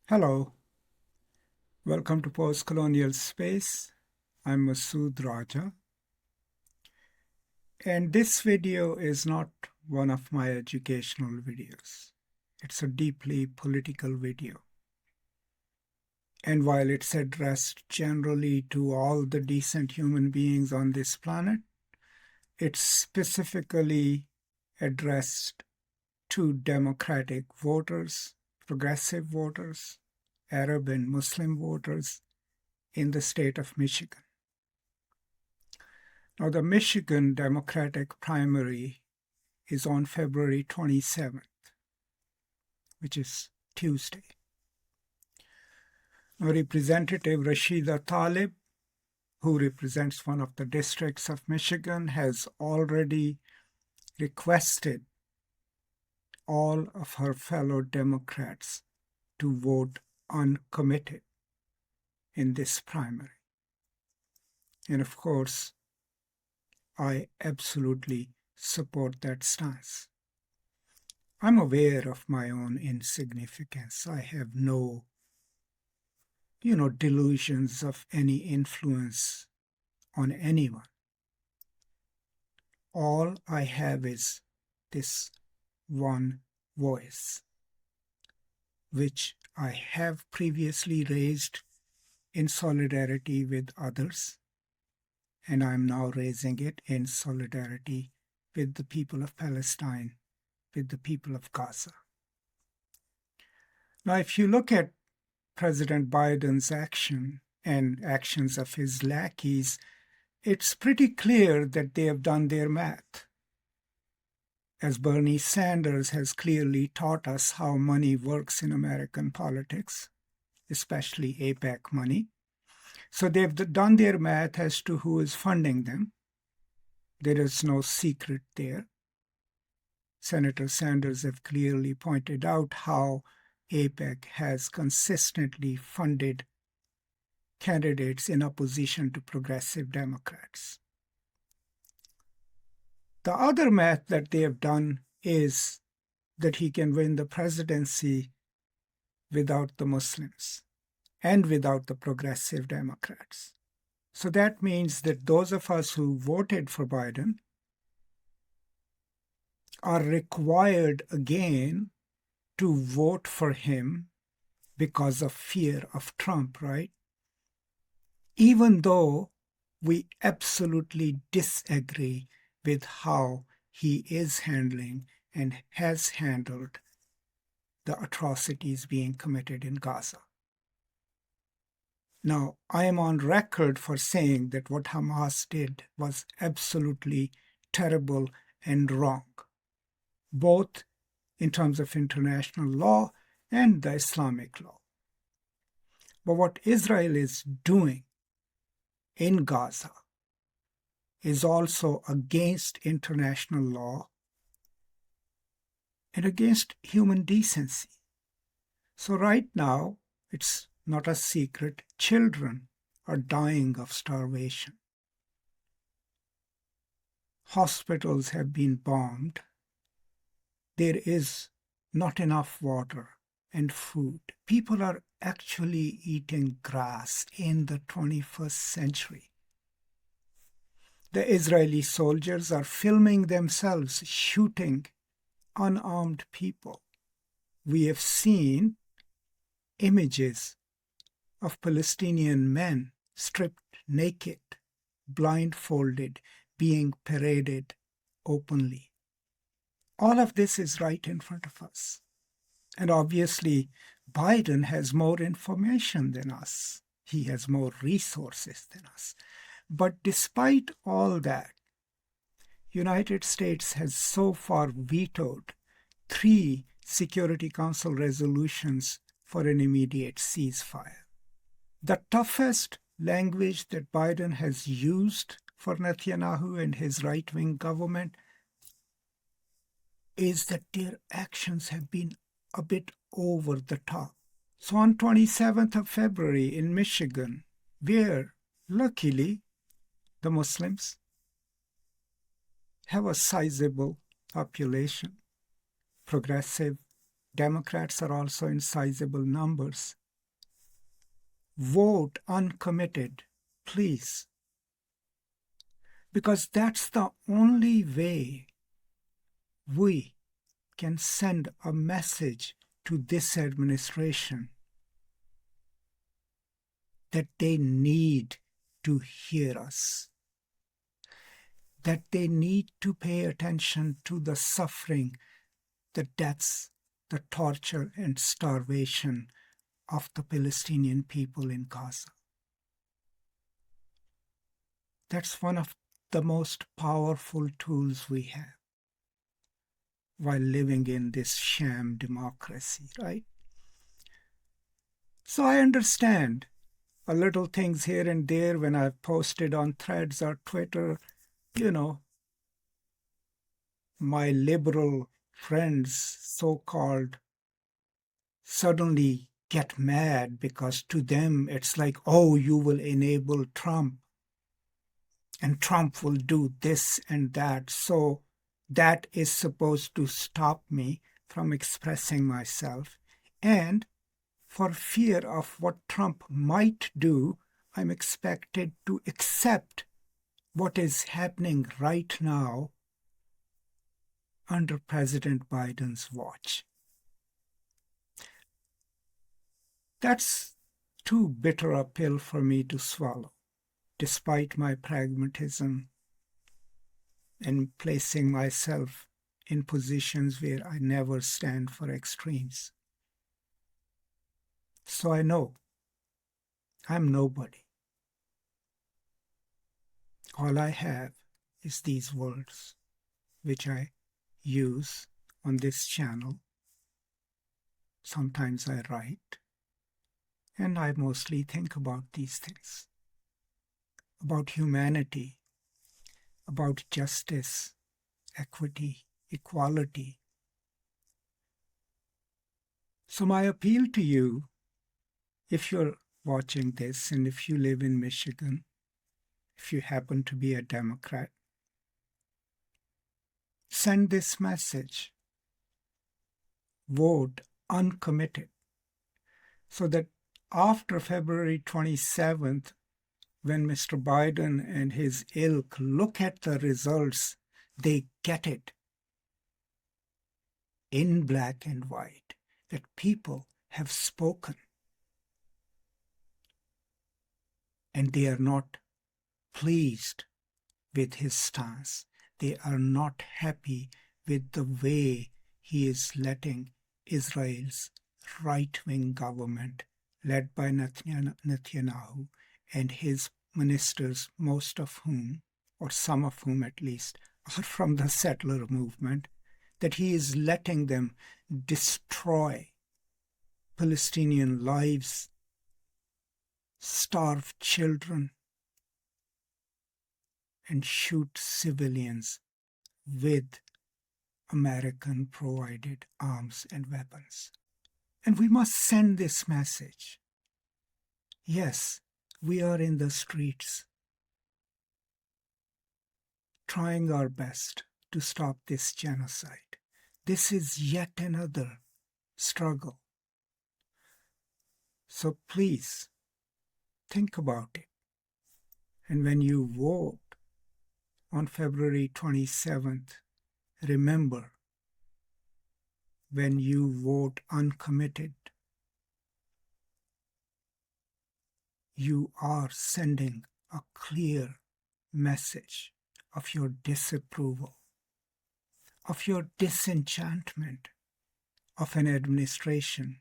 Hello, welcome to Post Colonial Space. I'm Masood Raja, and this video is not one of my educational videos. It's a deeply political video. And while it's addressed generally to all the decent human beings on this planet, it's specifically addressed to Democratic voters, progressive voters, Arab and Muslim voters in the state of Michigan. Now, the Michigan Democratic primary is on February 27th, which is Tuesday. Now, Representative Rashida Tlaib, who represents one of the districts of Michigan, has already requested all of her fellow Democrats to vote uncommitted in this primary. And of course, I absolutely support that stance. I'm aware of my own insignificance. I have no, delusions of any influence on anyone. All I have is this one voice, which I have previously raised in solidarity with others, and I'm now raising it in solidarity with the people of Palestine, with the people of Gaza. Now, if you look at President Biden's action and actions of his lackeys, it's pretty clear that they have done their math. As Bernie Sanders has clearly taught us how money works in American politics, especially AIPAC money. So they've done their math as to who is funding them. There is no secret there. Senator Sanders have clearly pointed out how AIPAC has consistently funded candidates in opposition to progressive Democrats. The other math that they have done is that he can win the presidency without the Muslims and without the progressive Democrats. So that means that those of us who voted for Biden are required again to vote for him because of fear of Trump, right? Even though we absolutely disagree with how he is handling and has handled the atrocities being committed in Gaza. Now, I am on record for saying that what Hamas did was absolutely terrible and wrong, both in terms of international law and the Islamic law. But what Israel is doing in Gaza is also against international law and against human decency. So right now, it's not a secret, children are dying of starvation. Hospitals have been bombed. There is not enough water and food. People are actually eating grass in the 21st century. The Israeli soldiers are filming themselves shooting unarmed people. We have seen images of Palestinian men stripped naked, blindfolded, being paraded openly. All of this is right in front of us. And obviously, Biden has more information than us. He has more resources than us. But despite all that, United States has so far vetoed 3 Security Council resolutions for an immediate ceasefire. The toughest language that Biden has used for Netanyahu and his right-wing government is that their actions have been a bit over the top. So on 27th of February in Michigan, where luckily the Muslims have a sizable population, progressive Democrats are also in sizable numbers. Vote uncommitted, please. Because that's the only way we can send a message to this administration that they need to hear us, that they need to pay attention to the suffering, the deaths, the torture and starvation of the Palestinian people in Gaza. That's one of the most powerful tools we have while living in this sham democracy, right? So I understand a little things here and there when I've posted on Threads or Twitter, my liberal friends, so-called, suddenly get mad because to them it's like, oh, you will enable Trump and Trump will do this and that. So that is supposed to stop me from expressing myself. And for fear of what Trump might do, I'm expected to accept what is happening right now under President Biden's watch. That's too bitter a pill for me to swallow, despite my pragmatism and placing myself in positions where I never stand for extremes. So I know I'm nobody. All I have is these words, which I use on this channel. Sometimes I write, and I mostly think about these things, about humanity, about justice, equity, equality. So my appeal to you, if you're watching this and if you live in Michigan, if you happen to be a Democrat, send this message. Vote uncommitted, so that after February 27th, when Mr. Biden and his ilk look at the results, they get it in black and white, that people have spoken and they are not pleased with his stance. They are not happy with the way he is letting Israel's right-wing government, led by Netanyahu and his ministers, most of whom, or some of whom at least, are from the settler movement, that he is letting them destroy Palestinian lives, starve children, and shoot civilians with American-provided arms and weapons. And we must send this message. Yes, we are in the streets, trying our best to stop this genocide. This is yet another struggle. So please, think about it. And when you vote on February 27th, remember, when you vote uncommitted, you are sending a clear message of your disapproval, of your disenchantment of an administration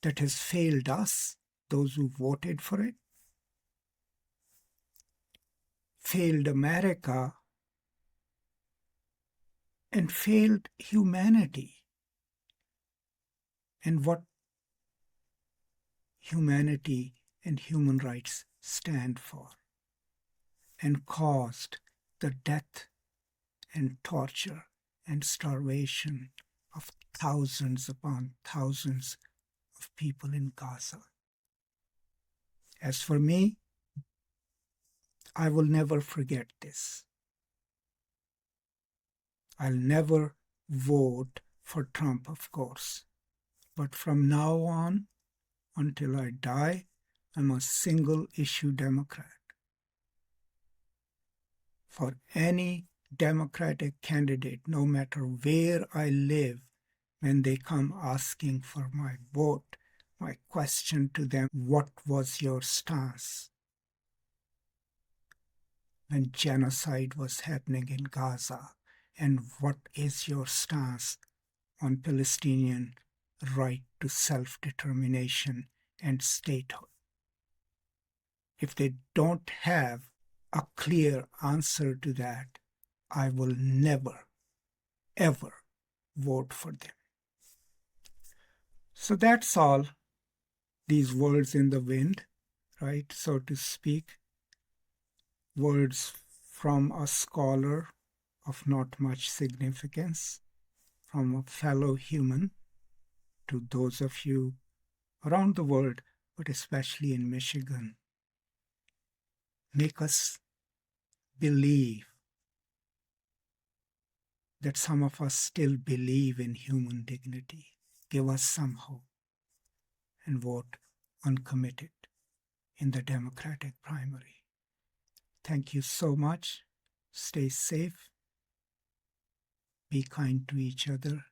that has failed us, those who voted for it, failed America, and failed humanity, and what humanity and human rights stand for, and caused the death and torture and starvation of thousands upon thousands of people in Gaza. As for me, I will never forget this. I'll never vote for Trump, of course. But from now on, until I die, I'm a single-issue Democrat. For any Democratic candidate, no matter where I live, when they come asking for my vote, my question to them, what was your stance when genocide was happening in Gaza? And what is your stance on Palestinian right to self-determination and statehood? If they don't have a clear answer to that, I will never, ever vote for them. So that's all. These words in the wind, right, so to speak. Words from a scholar of not much significance, from a fellow human, to those of you around the world, but especially in Michigan. Make us believe that some of us still believe in human dignity. Give us some hope and vote uncommitted in the Democratic primary. Thank you so much. Stay safe. Be kind to each other.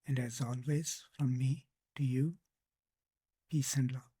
And as always, from me to you, peace and love.